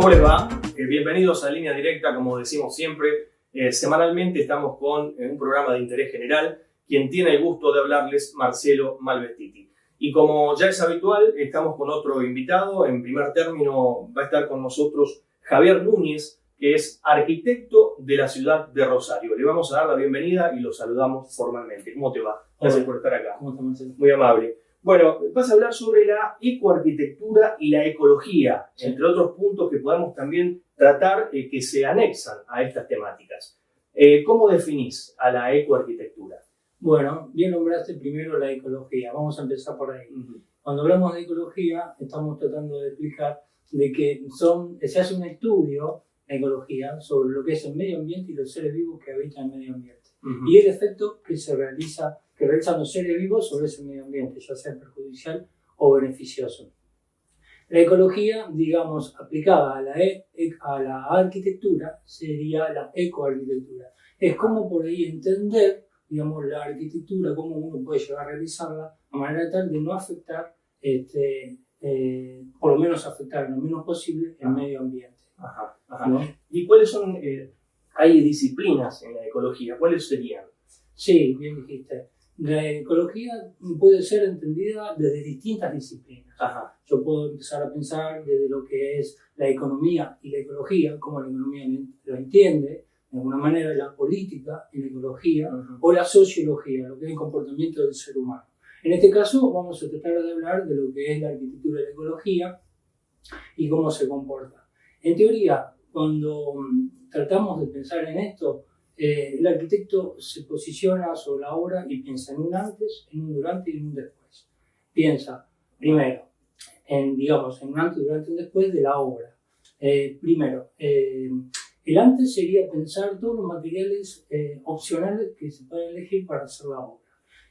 ¿Cómo les va? Bienvenidos a Línea Directa, como decimos siempre. Semanalmente estamos con un programa de interés general. Quien tiene el gusto de hablarles, Marcelo Malvestiti. Y como ya es habitual, estamos con otro invitado. En primer término va a estar con nosotros Javier Núñez, que es arquitecto de la ciudad de Rosario. Le vamos a dar la bienvenida y lo saludamos formalmente. ¿Cómo te va? Gracias por estar acá. ¿Cómo estás, Marcelo? Muy amable. Bueno, vas a hablar sobre la ecoarquitectura y la ecología, entre otros puntos que podamos también tratar que se anexan a estas temáticas. ¿Cómo definís a la ecoarquitectura? Bueno, bien nombraste primero la ecología. Vamos a empezar por ahí. Cuando hablamos de ecología, estamos tratando de explicar de que se hace un estudio en ecología sobre lo que es el medio ambiente y los seres vivos que habitan el medio ambiente. Y el efecto que realizan los seres vivos sobre ese medio ambiente, ya sea perjudicial o beneficioso. La ecología, digamos, aplicada a la arquitectura, sería la ecoarquitectura. Es como por ahí entender, digamos, la arquitectura, cómo uno puede llegar a realizarla de manera tal de no afectar, por lo menos afectar en lo menos posible el medio ambiente. ¿No? ¿Y cuáles son, hay disciplinas en la ecología? ¿Cuáles serían? Sí, bien dijiste. La ecología puede ser entendida desde distintas disciplinas. Yo puedo empezar a pensar desde lo que es la economía y la ecología, cómo la economía lo entiende, de alguna manera la política y la ecología, o la sociología, lo que es el comportamiento del ser humano. En este caso vamos a tratar de hablar de lo que es la arquitectura y la ecología y cómo se comporta. En teoría, cuando tratamos de pensar en esto, el arquitecto se posiciona sobre la obra y piensa en un antes, en un durante y en un después. Piensa primero en un antes, durante y un después de la obra. Primero, el antes sería pensar todos los materiales opcionales que se pueden elegir para hacer la obra.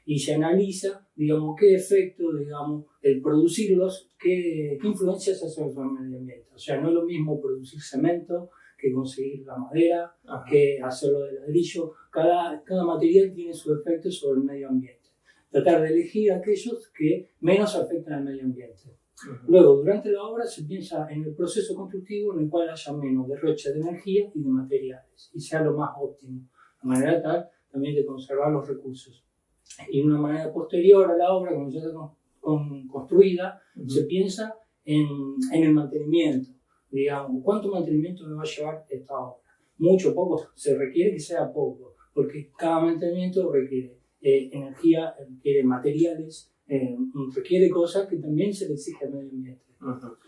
Y se analiza, digamos, qué efecto, digamos, el producirlos, qué influencias hacen sobre el medio ambiente. O sea, no es lo mismo producir cemento que conseguir la madera, que hacerlo de ladrillo. Cada material tiene su efecto sobre el medio ambiente. Tratar de elegir aquellos que menos afectan al medio ambiente. Luego, durante la obra se piensa en el proceso constructivo en el cual haya menos derroche de energía y de materiales y sea lo más óptimo, de manera tal también de conservar los recursos. Y de una manera posterior a la obra, cuando ya está construida, se piensa en el mantenimiento. Digamos, ¿cuánto mantenimiento me va a llevar esta obra? Mucho, poco, se requiere que sea poco, porque cada mantenimiento requiere energía, requiere materiales, requiere cosas que también se le exige al medio ambiente.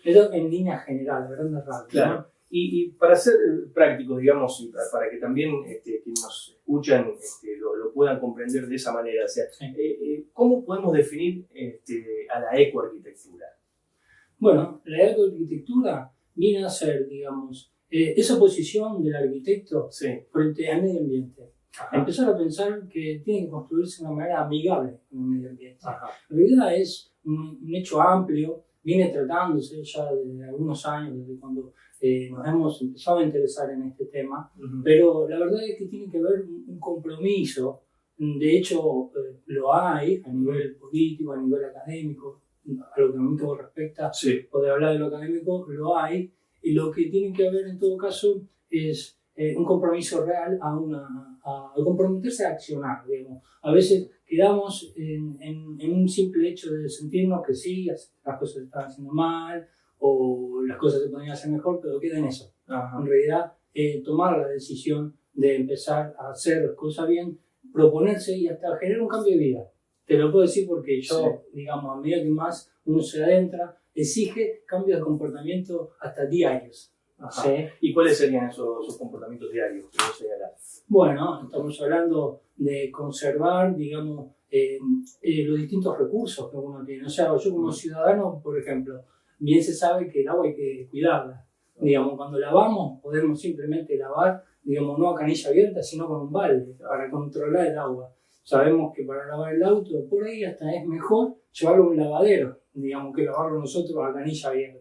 Eso en línea general, a grandes rasgos. Claro. ¿No? Y para ser prácticos, digamos, y para que también quienes nos escuchan lo puedan comprender de esa manera, o sea, ¿cómo podemos definir a la ecoarquitectura? Bueno, la ecoarquitectura viene a ser, digamos, esa posición del arquitecto frente al medio ambiente. Empezar a pensar que tiene que construirse de una manera amigable con el medio ambiente. En realidad es un hecho amplio, viene tratándose ya desde algunos años, desde cuando nos hemos empezado a interesar en este tema, pero la verdad es que tiene que haber un compromiso. De hecho, lo hay a nivel político, a nivel académico, a lo que a mí me respecta, poder hablar de lo académico, lo hay, y lo que tiene que haber en todo caso es un compromiso real a comprometerse a accionar, digamos. A veces quedamos en un simple hecho de sentirnos que sí, las cosas se están haciendo mal o las cosas se podrían hacer mejor, pero queda en eso. En realidad, tomar la decisión de empezar a hacer las cosas bien, proponerse y hasta generar un cambio de vida. Te lo puedo decir porque yo, digamos, a medida que más uno se adentra, exige cambios de comportamiento hasta diarios. ¿Y cuáles serían esos comportamientos diarios que vos señalás? Bueno, estamos hablando de conservar, digamos, los distintos recursos que uno tiene. O sea, yo como ciudadano, por ejemplo, bien se sabe que el agua hay que cuidarla. Digamos, cuando lavamos, podemos simplemente lavar, digamos, no a canilla abierta, sino con un balde para controlar el agua. Sabemos que para lavar el auto, por ahí hasta es mejor llevarlo a un lavadero, digamos, que lavarlo nosotros a canilla abierta.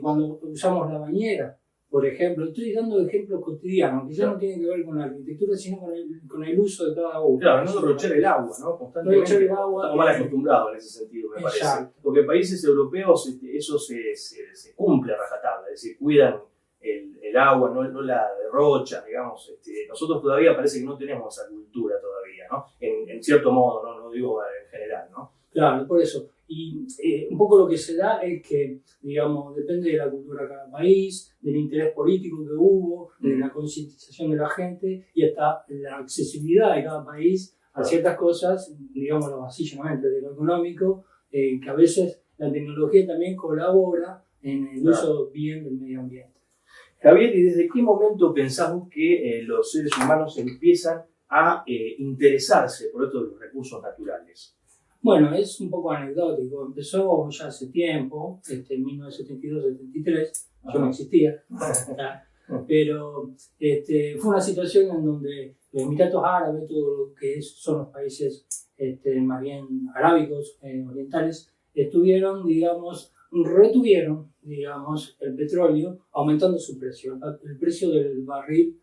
Cuando usamos la bañera, Por ejemplo, estoy dando ejemplos cotidianos que ya no tienen que ver con la arquitectura, sino con el uso de cada uno. Claro, no derrochar el agua, ¿no? Constantemente. Derrochar el agua. Estamos mal acostumbrados en ese sentido, me parece. Porque en países europeos eso se cumple a rajatabla, es decir, cuidan el agua, no la derrochan, digamos. Nosotros todavía parece que no tenemos esa cultura todavía, ¿no? En cierto modo, no digo en general, ¿no? Claro, por eso. Y un poco lo que se da es que, digamos, depende de la cultura de cada país, del interés político que hubo, de la concientización de la gente y hasta la accesibilidad de cada país a ciertas cosas, digamos, así llanamente de lo económico, que a veces la tecnología también colabora en el uso bien del medio ambiente. Javier, ¿y desde qué momento pensamos que los seres humanos empiezan a interesarse por estos recursos naturales? Bueno, es un poco anecdótico. Empezó ya hace tiempo, en 1972-73, yo no existía, pero fue una situación en donde los Emiratos Árabes, todo lo que son los países más bien arábicos, orientales, retuvieron, digamos, el petróleo, aumentando su precio, el precio del barril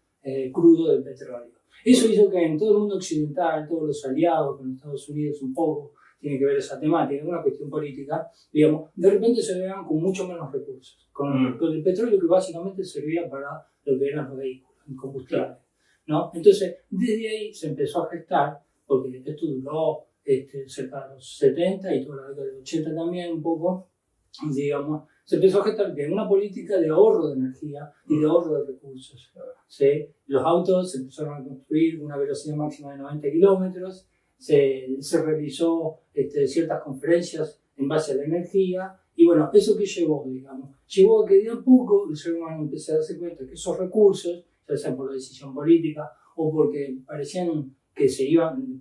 crudo del petróleo. Eso hizo que en todo el mundo occidental, todos los aliados, con Estados Unidos un poco, tiene que ver esa temática, una cuestión política, digamos, de repente se vean con mucho menos recursos, con el petróleo que básicamente servía para lo que eran los vehículos, el combustible, ¿no? Entonces, desde ahí se empezó a gestar, porque esto duró cerca de los 70 y toda la década de los 80 también un poco, digamos, se empezó a gestar que una política de ahorro de energía y de ahorro de recursos, ¿sí? Los autos se empezaron a construir a una velocidad máxima de 90 kilómetros, se realizó ciertas conferencias en base a la energía y bueno, ¿eso qué llevó, digamos? Llevó a que de a poco el ser humano empezó a darse cuenta que esos recursos, ya sea por la decisión política o porque parecían que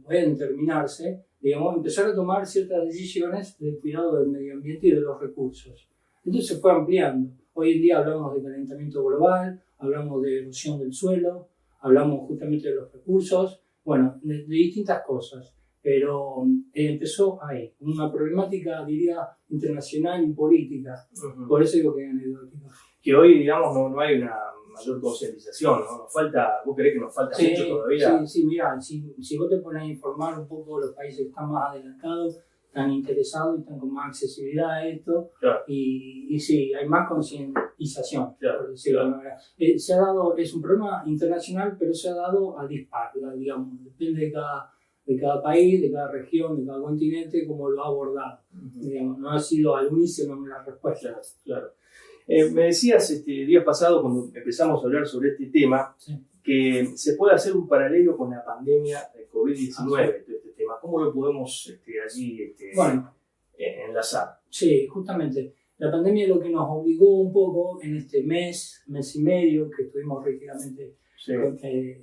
pueden terminarse, digamos, empezaron a tomar ciertas decisiones del cuidado del medio ambiente y de los recursos. Entonces se fue ampliando. Hoy en día hablamos de calentamiento global, hablamos de erosión del suelo, hablamos justamente de los recursos, bueno, de distintas cosas, pero empezó ahí, una problemática, diría, internacional y política. Por eso digo que es anecdótico. Que hoy, digamos, no hay una mayor concientización, ¿no? Nos falta, ¿vos creés que nos falta mucho todavía? Sí, mira, si vos te pones a informar un poco los países que están más adelantados, están interesados y están con más accesibilidad a esto, claro. y sí, hay más concientización, claro, por decirlo de manera. Se ha dado, es un problema internacional, pero se ha dado a dispar, digamos, depende de cada país, de cada región, de cada continente, cómo lo ha abordado. Digamos, no ha sido al unísono la respuesta. Claro. Me decías días pasados, cuando empezamos a hablar sobre este tema, sí, que se puede hacer un paralelo con la pandemia de COVID-19. ¿Cómo lo podemos allí enlazar? Sí, justamente. La pandemia es lo que nos obligó un poco en este mes y medio que estuvimos rígidamente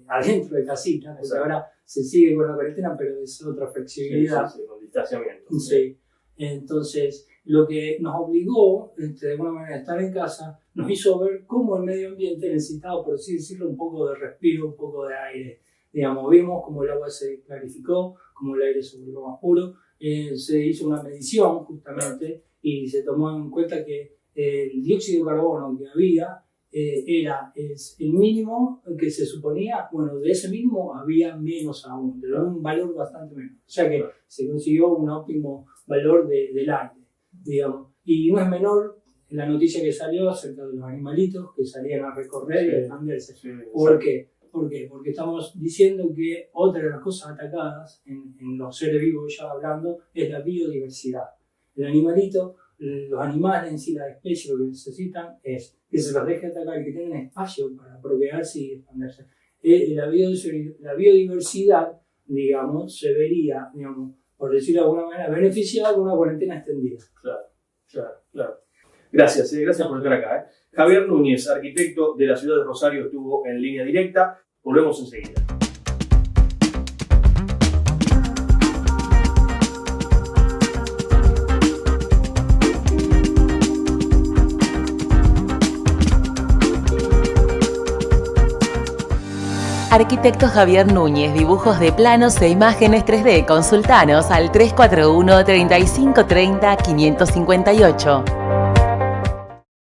adentro de casita, porque ahora se sigue con la cuarentena, pero es otra flexibilidad. Sí, con distanciamiento. Sí. Entonces, lo que nos obligó, de alguna manera, a estar en casa, nos hizo ver cómo el medio ambiente necesitaba, por así decirlo, un poco de respiro, un poco de aire. Digamos, vimos cómo el agua se clarificó, cómo el aire se volvió más puro. Se hizo una medición justamente y se tomó en cuenta que el dióxido de carbono que había es el mínimo que se suponía, bueno, de ese mínimo había menos aún, de un valor bastante menor. O sea que se consiguió un óptimo valor del aire, digamos. Y no es menor la noticia que salió acerca de los animalitos que salían a recorrer y a expandirse. ¿Por qué? ¿Por qué? Porque estamos diciendo que otra de las cosas atacadas en los seres vivos, ya hablando, es la biodiversidad. El animalito, los animales en sí, las especies, lo que necesitan es que se los deje atacar, que tengan espacio para procrearse y expandirse. La biodiversidad, digamos, se vería, digamos, por decirlo de alguna manera, beneficiada con una cuarentena extendida. Claro. Gracias por estar acá. Javier Núñez, arquitecto de la ciudad de Rosario, estuvo en línea directa. Volvemos enseguida. Arquitecto Javier Núñez, dibujos de planos e imágenes 3D. Consultanos al 341 3530 558.